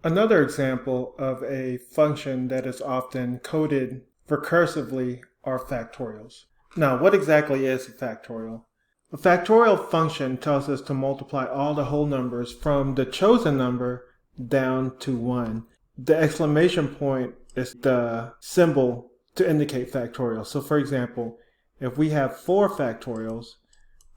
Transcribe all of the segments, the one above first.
Another example of a function that is often coded recursively are factorials. Now, what exactly is a factorial? A factorial function tells us to multiply all the whole numbers from the chosen number down to 1. The exclamation point is the symbol to indicate factorial. So for example, if we have 4 factorials,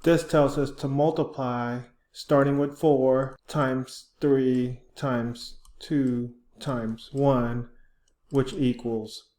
this tells us to multiply starting with 4 times 3 times 2 times 1, which equals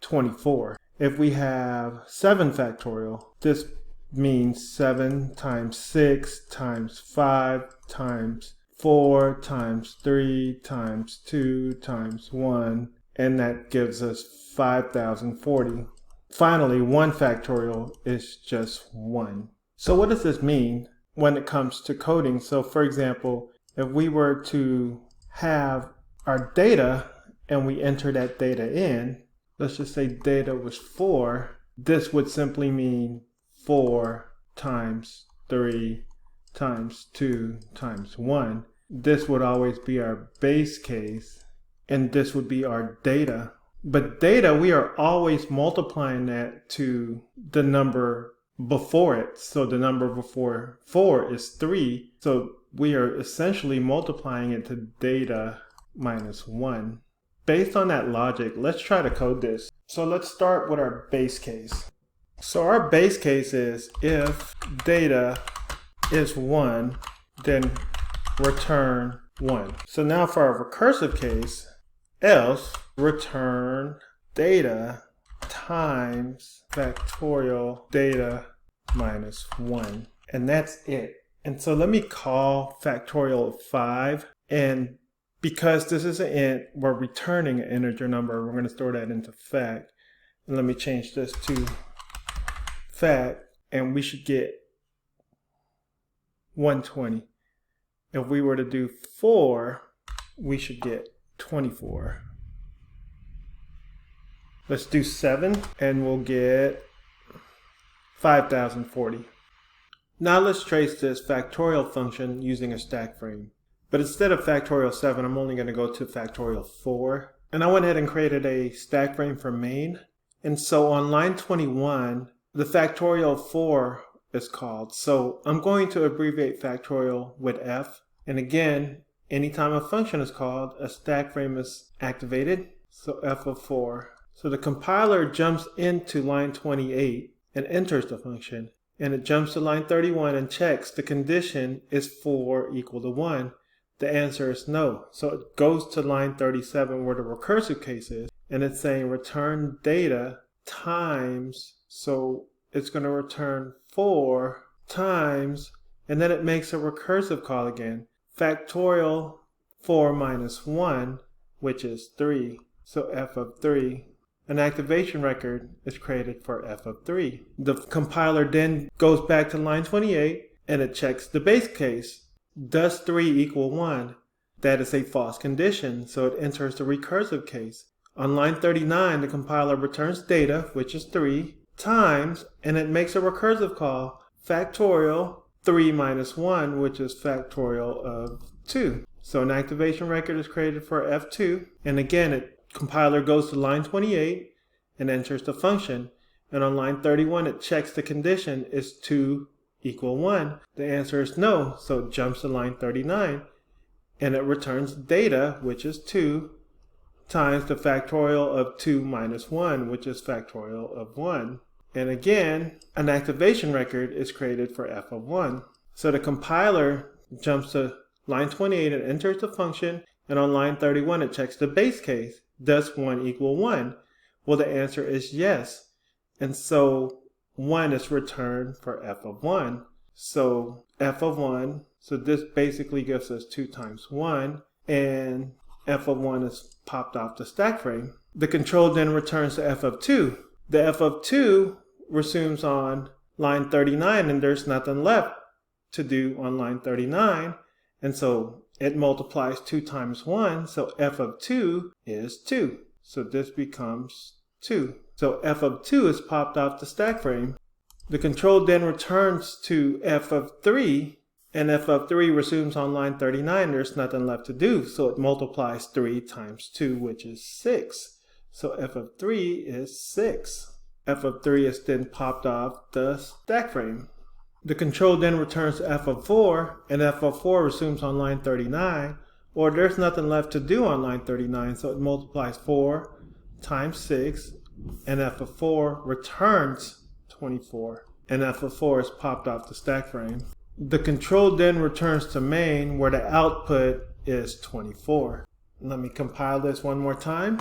24. If we have 7 factorial, this means 7 times 6 times 5 times 4 times 3 times 2 times 1, and that gives us 5040. Finally, 1 factorial is just 1. So what does this mean when it comes to coding? So for example, if we were to have our data and we enter that data in, let's just say data was 4, this would simply mean 4 times 3 times 2 times 1. This would always be our base case, and this would be our data. But data, we are always multiplying that to the number before it. So the number before 4 is 3. So we are essentially multiplying it to data minus 1. Based on that logic, let's try to code this. So let's start with our base case. So our base case is if data is 1, then return 1. So now for our recursive case, else return data times factorial data minus 1. And that's it. And so let me call factorial of 5. And because this is an int, we're returning an integer number. We're going to store that into fact. And let me change this to fact. And we should get 120. If we were to do 4, we should get 24. Let's do 7 and we'll get 5040. Now let's trace this factorial function using a stack frame. But instead of factorial 7, I'm only going to go to factorial 4. And I went ahead and created a stack frame for main. And so on line 21, the factorial 4 is called. So I'm going to abbreviate factorial with F. And again, anytime a function is called, a stack frame is activated. So F of 4. So the compiler jumps into line 28 and enters the function. And it jumps to line 31 and checks the condition is 4 equal to 1. The answer is no. So it goes to line 37 where the recursive case is. And it's saying return data times. So it's going to return 4 times. And then it makes a recursive call again. Factorial 4 minus 1, which is 3. So F of 3. An activation record is created for F of 3. The compiler then goes back to line 28 and it checks the base case. Does 3 equal 1? That is a false condition, so it enters the recursive case. On line 39, the compiler returns data, which is 3, times, and it makes a recursive call, factorial 3 minus 1, which is factorial of 2. So an activation record is created for F2, and again, compiler goes to line 28 and enters the function. And on line 31, it checks the condition is 2 equal 1. The answer is no, so it jumps to line 39 and it returns data, which is 2, times the factorial of 2 minus 1, which is factorial of 1. And again, an activation record is created for F of 1. So the compiler jumps to line 28 and enters the function, and on line 31 it checks the base case. Does 1 equal 1? Well, the answer is yes. And so 1 is returned for F of 1. So F of 1, so this basically gives us 2 times 1, and F of 1 is popped off the stack frame. The control then returns to F of 2. The F of 2 resumes on line 39, and there's nothing left to do on line 39. And so it multiplies 2 times 1, so F of 2 is 2. So this becomes 2. So F of 2 is popped off the stack frame. The control then returns to F of 3 And f of 3 resumes on line 39. There's nothing left to do, so it multiplies 3 times 2, which is 6. So f of 3 is 6. F of 3 is then popped off the stack frame. The control then returns to f of 4, and f of 4 resumes on line 39, or there's nothing left to do on line 39, so it multiplies 4 times 6, and f of 4 returns 24, and f of 4 is popped off the stack frame. The control then returns to main, where the output is 24. Let me compile this one more time.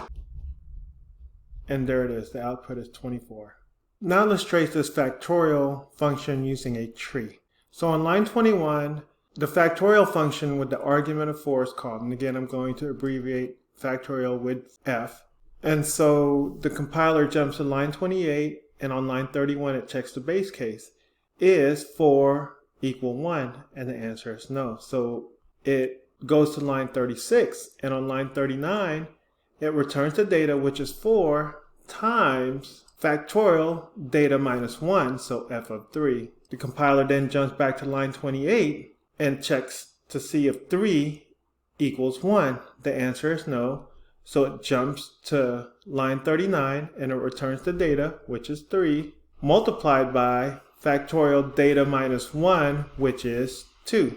And there it is, the output is 24. Now let's trace this factorial function using a tree. So on line 21, the factorial function with the argument of 4 is called, and again I'm going to abbreviate factorial with f. And so the compiler jumps to line 28, and on line 31 it checks the base case. Is 4 equal 1? And the answer is no. So it goes to line 36, and on line 39 it returns the data, which is 4 times factorial data minus 1, so f of 3. The compiler then jumps back to line 28 and checks to see if 3 equals 1. The answer is no, so it jumps to line 39 and it returns the data, which is 3, multiplied by factorial data minus 1, which is 2.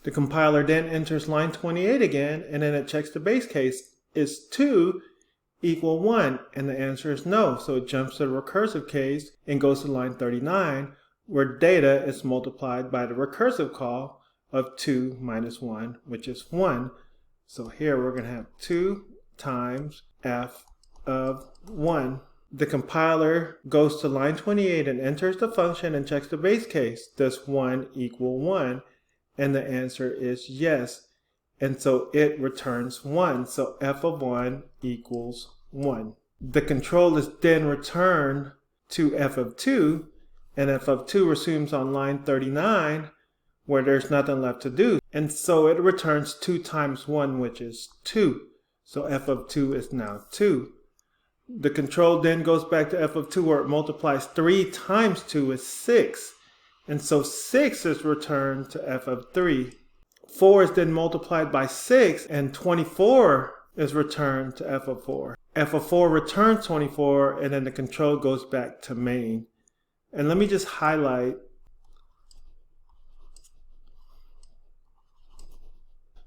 The compiler then enters line 28 again, and then it checks the base case. Is 2 equal 1? And the answer is no. So it jumps to the recursive case and goes to line 39, where data is multiplied by the recursive call of 2 minus 1, which is 1. So here we're going to have 2 times f of 1. The compiler goes to line 28 and enters the function and checks the base case. Does 1 equal 1? And the answer is yes. And so it returns 1. So f of 1 equals 1. The control is then returned to f of 2, and f of 2 resumes on line 39, where there's nothing left to do. And so it returns 2 times 1, which is 2. So f of 2 is now 2. The control then goes back to f of 2, where it multiplies 3 times 2 is 6. And so 6 is returned to f of 3. 4 is then multiplied by 6, and 24 is returned to f of 4. F of 4 returns 24, and then the control goes back to main. And let me just highlight.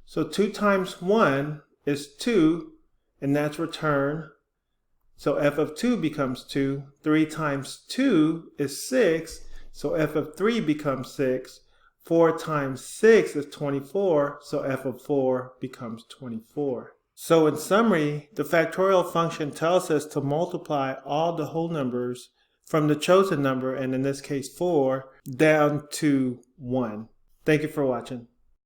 So 2 times 1 is 2, and that's returned. So f of 2 becomes 2. 3 times 2 is 6, so f of 3 becomes 6. 4 times 6 is 24, so f of 4 becomes 24. So in summary, the factorial function tells us to multiply all the whole numbers from the chosen number, and in this case 4, down to 1. Thank you for watching.